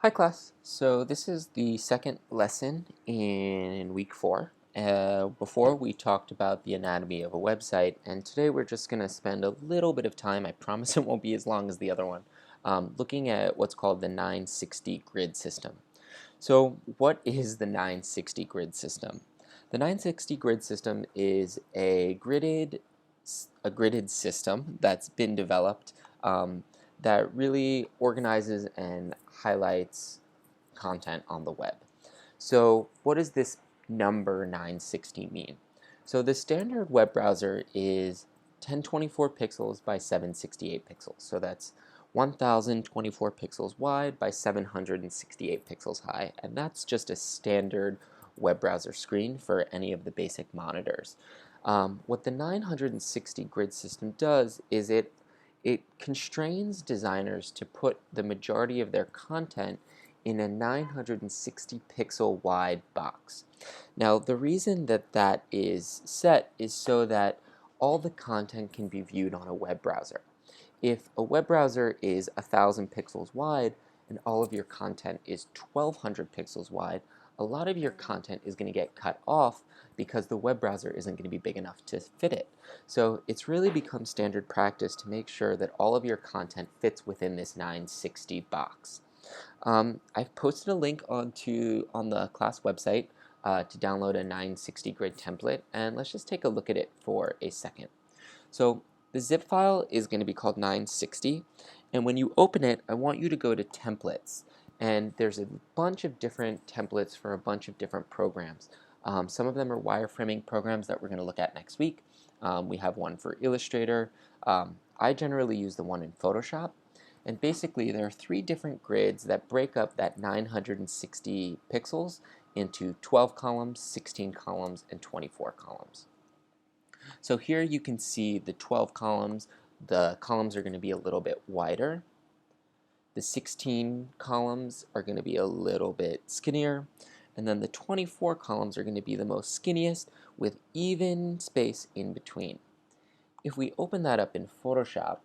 Hi class. So this is the second lesson in week 4. Before we talked about the anatomy of a website, and today we're just going to spend a little bit of time, I promise it won't be as long as the other one, looking at what's called the 960 grid system. So what is the 960 grid system? The 960 grid system is a gridded system that's been developed that really organizes and highlights content on the web. So what does this number 960 mean? So the standard web browser is 1024 pixels by 768 pixels. So that's 1024 pixels wide by 768 pixels high, and that's just a standard web browser screen for any of the basic monitors. What the 960 grid system does is it constrains designers to put the majority of their content in a 960 pixel wide box. Now, the reason that that is set is so that all the content can be viewed on a web browser. If a web browser is 1,000 pixels wide and all of your content is 1,200 pixels wide, a lot of your content is going to get cut off because the web browser isn't going to be big enough to fit it. So it's really become standard practice to make sure that all of your content fits within this 960 box. I've posted a link on the class website to download a 960 grid template, and let's just take a look at it for a second. So the zip file is going to be called 960, and when you open it, I want you to go to templates, and there's a bunch of different templates for a bunch of different programs. Some of them are wireframing programs that we're going to look at next week. We have one for Illustrator. I generally use the one in Photoshop. And basically, there are 3 different grids that break up that 960 pixels into 12 columns, 16 columns, and 24 columns. So here you can see the 12 columns. The columns are going to be a little bit wider. The 16 columns are going to be a little bit skinnier. And then the 24 columns are going to be the most skinniest with even space in between. If we open that up in Photoshop,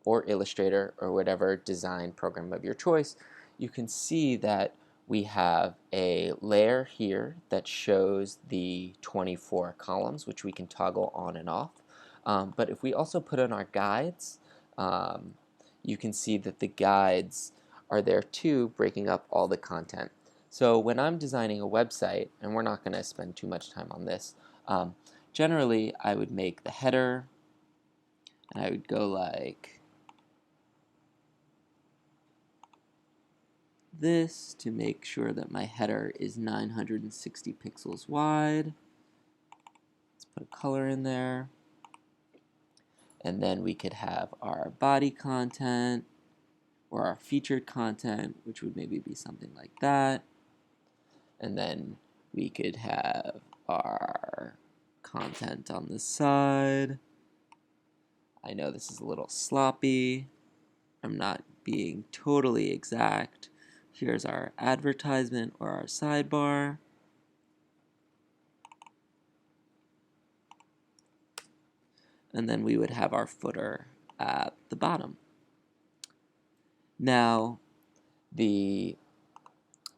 or Illustrator, or whatever design program of your choice, you can see that we have a layer here that shows the 24 columns, which we can toggle on and off. But if we also put in our guides, you can see that the guides are there too, breaking up all the content. So when I'm designing a website, and we're not going to spend too much time on this, generally I would make the header, and I would go like this to make sure that my header is 960 pixels wide. Let's put a color in there. And then we could have our body content or our featured content, which would maybe be something like that. And then we could have our content on the side. I know this is a little sloppy. I'm not being totally exact. Here's our advertisement or our sidebar. And then we would have our footer at the bottom. Now, the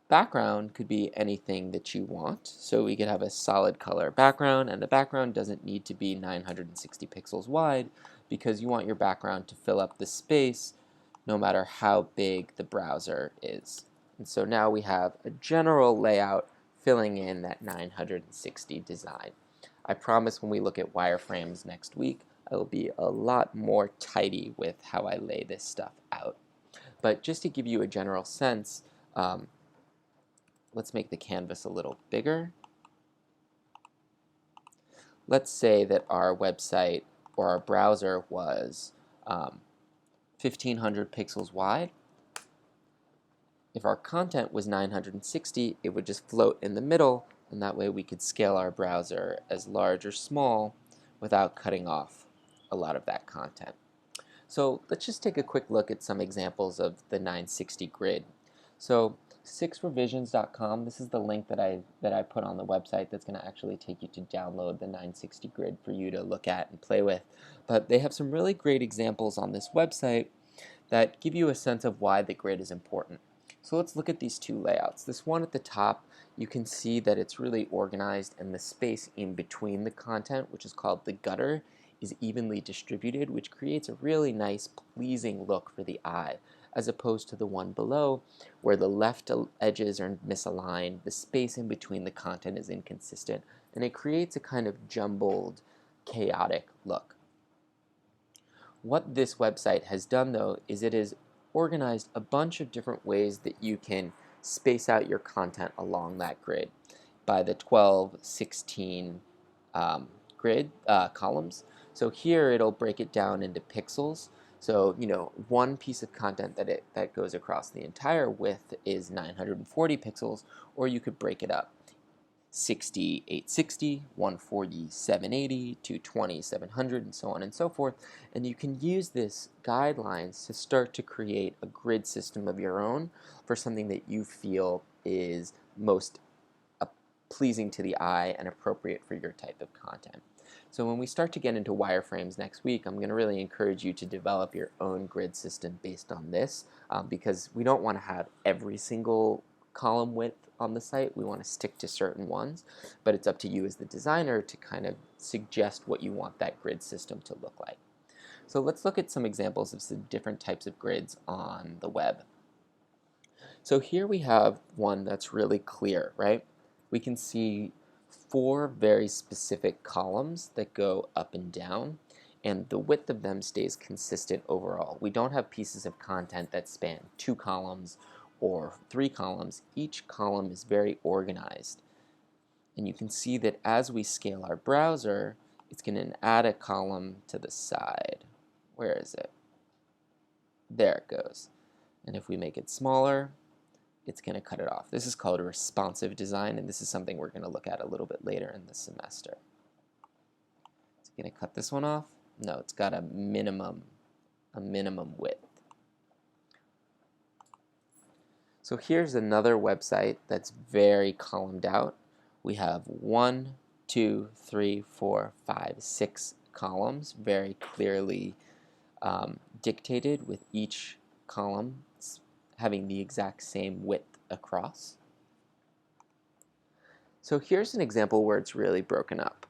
background could be anything that you want. So we could have a solid color background, and the background doesn't need to be 960 pixels wide because you want your background to fill up the space no matter how big the browser is. And so now we have a general layout filling in that 960 design. I promise when we look at wireframes next week, I will be a lot more tidy with how I lay this stuff out. But just to give you a general sense, let's make the canvas a little bigger. Let's say that our website or our browser was 1500 pixels wide. If our content was 960, it would just float in the middle, and that way we could scale our browser as large or small without cutting off a lot of that content. So let's just take a quick look at some examples of the 960 grid. So 6revisions.com, this is the link that I put on the website that's going to actually take you to download the 960 grid for you to look at and play with. But they have some really great examples on this website that give you a sense of why the grid is important. So let's look at these two layouts. This one at the top, you can see that it's really organized and the space in between the content, which is called the gutter, is evenly distributed, which creates a really nice, pleasing look for the eye, as opposed to the one below, where the left edges are misaligned, the space in between the content is inconsistent, and it creates a kind of jumbled, chaotic look. What this website has done, though, is it has organized a bunch of different ways that you can space out your content along that grid by the 12, 16 grid columns. So here it'll break it down into pixels. So, one piece of content that goes across the entire width is 940 pixels, or you could break it up. 60, 860, 140, 780, 220, 700, and so on and so forth. And you can use this guidelines to start to create a grid system of your own for something that you feel is most pleasing to the eye and appropriate for your type of content. So when we start to get into wireframes next week, I'm going to really encourage you to develop your own grid system based on this, because we don't want to have every single column width on the site. We want to stick to certain ones, but it's up to you as the designer to kind of suggest what you want that grid system to look like. So let's look at some examples of some different types of grids on the web. So here we have one that's really clear, right? We can see 4 very specific columns that go up and down, and the width of them stays consistent overall. We don't have pieces of content that span 2 columns or 3 columns. Each column is very organized. And you can see that as we scale our browser, it's going to add a column to the side. Where is it? There it goes. And if we make it smaller, it's going to cut it off. This is called a responsive design, and this is something we're going to look at a little bit later in the semester. It's going to cut this one off. No, it's got a minimum width. So here's another website that's very columned out. We have 1, 2, 3, 4, 5, 6 columns, very clearly dictated, with each column having the exact same width across. So here's an example where it's really broken up.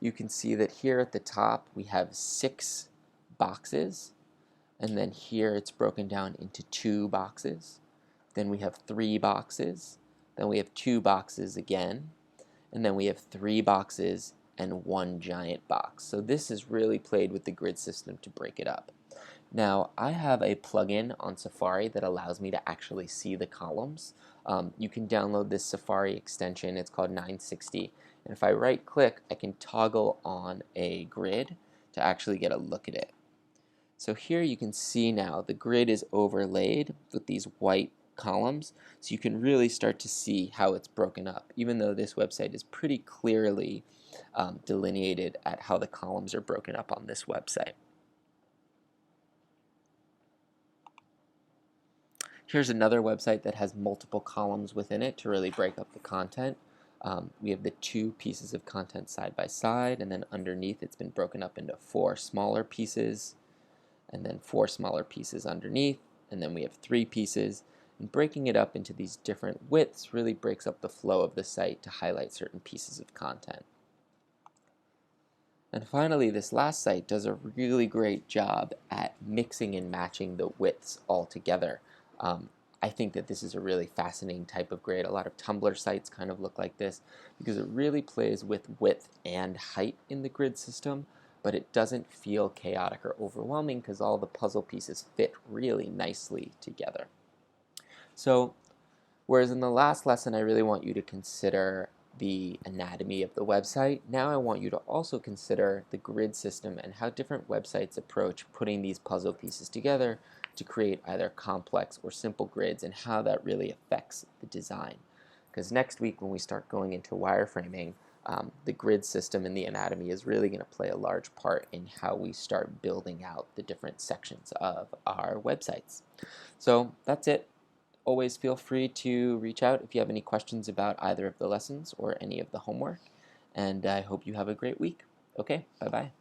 You can see that here at the top we have 6 boxes, and then here it's broken down into 2 boxes. Then we have 3 boxes, then we have 2 boxes again, and then we have 3 boxes and 1 giant box. So this is really played with the grid system to break it up. Now, I have a plugin on Safari that allows me to actually see the columns. You can download this Safari extension. It's called 960. And if I right click, I can toggle on a grid to actually get a look at it. So here you can see now the grid is overlaid with these white columns, so you can really start to see how it's broken up, even though this website is pretty clearly delineated at how the columns are broken up on this website. Here's another website that has multiple columns within it to really break up the content. We have the 2 pieces of content side by side, and then underneath it's been broken up into 4 smaller pieces, and then 4 smaller pieces underneath, and then we have 3 pieces. And breaking it up into these different widths really breaks up the flow of the site to highlight certain pieces of content. And finally, this last site does a really great job at mixing and matching the widths all together. I think that this is a really fascinating type of grid. A lot of Tumblr sites kind of look like this because it really plays with width and height in the grid system, but it doesn't feel chaotic or overwhelming because all the puzzle pieces fit really nicely together. So, whereas in the last lesson I really want you to consider the anatomy of the website, now I want you to also consider the grid system and how different websites approach putting these puzzle pieces together to create either complex or simple grids, and how that really affects the design. Because next week when we start going into wireframing, the grid system and the anatomy is really going to play a large part in how we start building out the different sections of our websites. So that's it. Always feel free to reach out if you have any questions about either of the lessons or any of the homework, and I hope you have a great week. Okay, bye-bye.